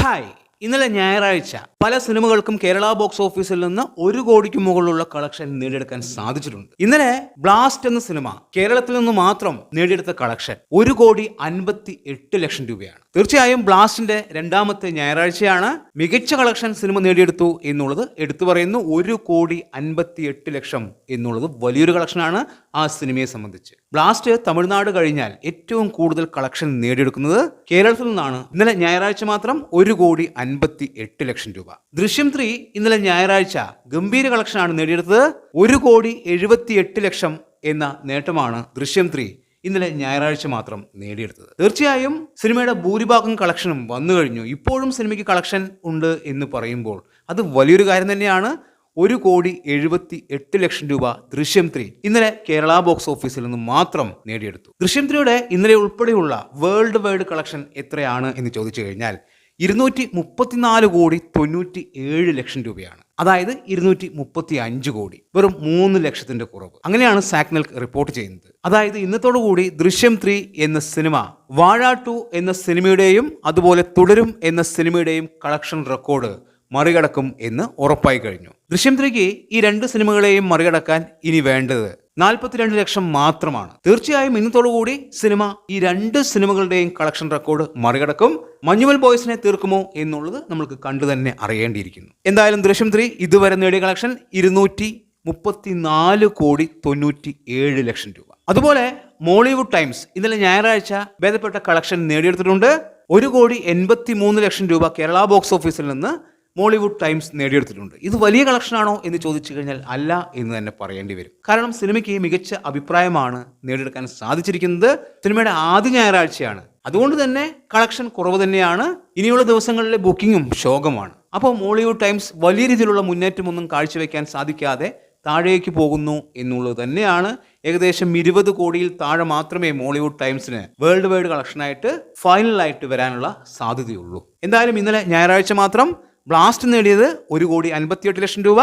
Hi, ഇന്നലെ ഞായറാഴ്ച പല സിനിമകൾക്കും കേരള ബോക്സ് ഓഫീസിൽ നിന്ന് 1 കോടിക്ക് മുകളിലുള്ള കളക്ഷൻ നേടിയെടുക്കാൻ സാധിച്ചിട്ടുണ്ട്. ഇന്നലെ ബ്ലാസ്റ്റ് എന്ന സിനിമ കേരളത്തിൽ നിന്ന് മാത്രം നേടിയെടുത്ത കളക്ഷൻ 1,58,00,000 രൂപയാണ്. തീർച്ചയായും ബ്ലാസ്റ്റിന്റെ രണ്ടാമത്തെ ഞായറാഴ്ചയാണ് മികച്ച കളക്ഷൻ സിനിമ നേടിയെടുത്തു എന്നുള്ളത് എടുത്തു പറയുന്നു. 1,58,00,000 എന്നുള്ളത് വലിയൊരു കളക്ഷനാണ് ആ സിനിമയെ സംബന്ധിച്ച്. ബ്ലാസ്റ്റ് തമിഴ്നാട് കഴിഞ്ഞാൽ ഏറ്റവും കൂടുതൽ കളക്ഷൻ നേടിയെടുക്കുന്നത് കേരളത്തിൽ നിന്നാണ്. ഇന്നലെ ഞായറാഴ്ച മാത്രം 1,58,00,000 രൂപ. ദൃശ്യം 3 ഇന്നലെ ഞായറാഴ്ച ഗംഭീര കളക്ഷനാണ് നേടിയെടുത്തത്. 1,78,00,000 എന്ന നേട്ടമാണ് ദൃശ്യം 3 ഇന്നലെ ഞായറാഴ്ച മാത്രം നേടിയെടുത്തത്. തീർച്ചയായും സിനിമയുടെ ഭൂരിഭാഗം കളക്ഷനും വന്നു കഴിഞ്ഞു. ഇപ്പോഴും സിനിമയ്ക്ക് കളക്ഷൻ ഉണ്ട് എന്ന് പറയുമ്പോൾ അത് വലിയൊരു കാര്യം തന്നെയാണ്. 1,78,00,000 രൂപ ദൃശ്യം 3 ഇന്നലെ കേരള ബോക്സ് ഓഫീസിൽ നിന്ന് മാത്രം നേടിയെടുത്തു. ദൃശ്യം 3യുടെ ഇന്നലെ ഉൾപ്പെടെയുള്ള വേൾഡ് വൈഡ് കളക്ഷൻ എത്രയാണ് എന്ന് ചോദിച്ചു കഴിഞ്ഞാൽ 234,97,00,000 രൂപയാണ്. അതായത് 235 കോടി, വെറും 3 ലക്ഷത്തിന്റെ കുറവ്. അങ്ങനെയാണ് സാക്നെൽക്ക് റിപ്പോർട്ട് ചെയ്യുന്നത്. അതായത് ഇന്നത്തോടുകൂടി ദൃശ്യം 3 എന്ന സിനിമ വാഴ 2 എന്ന സിനിമയുടെയും അതുപോലെ തുടരും എന്ന സിനിമയുടെയും കളക്ഷൻ റെക്കോർഡ് മറികടക്കും എന്ന് ഉറപ്പായി കഴിഞ്ഞു. ദൃശ്യം 3ക്ക് ഈ 2 സിനിമകളെയും മറികടക്കാൻ ഇനി വേണ്ടത് 42 ലക്ഷം മാത്രമാണ്. തീർച്ചയായും ഇന്നത്തോടുകൂടി സിനിമ ഈ 2 സിനിമകളുടെയും കളക്ഷൻ റെക്കോർഡ് മറികടക്കും. മഞ്ഞുമൽ ബോയ്സിനെ തീർക്കുമോ എന്നുള്ളത് നമുക്ക് കണ്ടു തന്നെ അറിയേണ്ടിയിരിക്കുന്നു. എന്തായാലും ദൃശ്യം 3 ഇതുവരെ നേടിയ കളക്ഷൻ 234,97,00,000 രൂപ. അതുപോലെ മോളിവുഡ് ടൈംസ് ഇന്നലെ ഞായറാഴ്ച ഭേദപ്പെട്ട കളക്ഷൻ നേടിയെടുത്തിട്ടുണ്ട്. 1,83,00,000 രൂപ കേരള ബോക്സ് ഓഫീസിൽ നിന്ന് മോളിവുഡ് ടൈംസ് നേടിയെടുത്തിട്ടുണ്ട്. ഇത് വലിയ കളക്ഷനാണോ എന്ന് ചോദിച്ചു കഴിഞ്ഞാൽ അല്ല എന്ന് തന്നെ പറയേണ്ടി വരും. കാരണം സിനിമയ്ക്ക് മികച്ച അഭിപ്രായമാണ് നേടിയെടുക്കാൻ സാധിച്ചിരിക്കുന്നത്. സിനിമയുടെ ആദ്യ ഞായറാഴ്ചയാണ്, അതുകൊണ്ട് തന്നെ കളക്ഷൻ കുറവ് തന്നെയാണ്. ഇനിയുള്ള ദിവസങ്ങളിലെ ബുക്കിങ്ങും ശോകമാണ്. അപ്പോൾ മോളിവുഡ് ടൈംസ് വലിയ രീതിയിലുള്ള മുന്നേറ്റമൊന്നും കാഴ്ചവെക്കാൻ സാധിക്കാതെ താഴേക്ക് പോകുന്നു എന്നുള്ളത് തന്നെയാണ്. ഏകദേശം 20 കോടിയിൽ താഴെ മാത്രമേ മോളിവുഡ് ടൈംസിന് വേൾഡ് വൈഡ് കളക്ഷനായിട്ട് ഫൈനലായിട്ട് വരാനുള്ള സാധ്യതയുള്ളൂ. എന്തായാലും ഇന്നലെ ഞായറാഴ്ച മാത്രം ബ്ലാസ്റ്റ് നേടിയത് 1,58,00,000 രൂപ,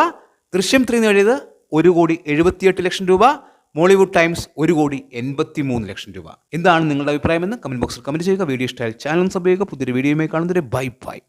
ദൃശ്യം 3 നേടിയത് 1,78,00,000 രൂപ, മോളിവുഡ് ടൈംസ് 1,83,00,000 രൂപ. എന്താണ് നിങ്ങളുടെ അഭിപ്രായമെന്ന് കമന്റ് ബോക്സിൽ കമന്റ് ചെയ്യുക. വീഡിയോ ഇഷ്ടമായാൽ ചാനൽ സബ് ചെയ്യുക. പുതിയൊരു വീഡിയോയുമായി കാണുന്നവരെ ബൈ ബൈ.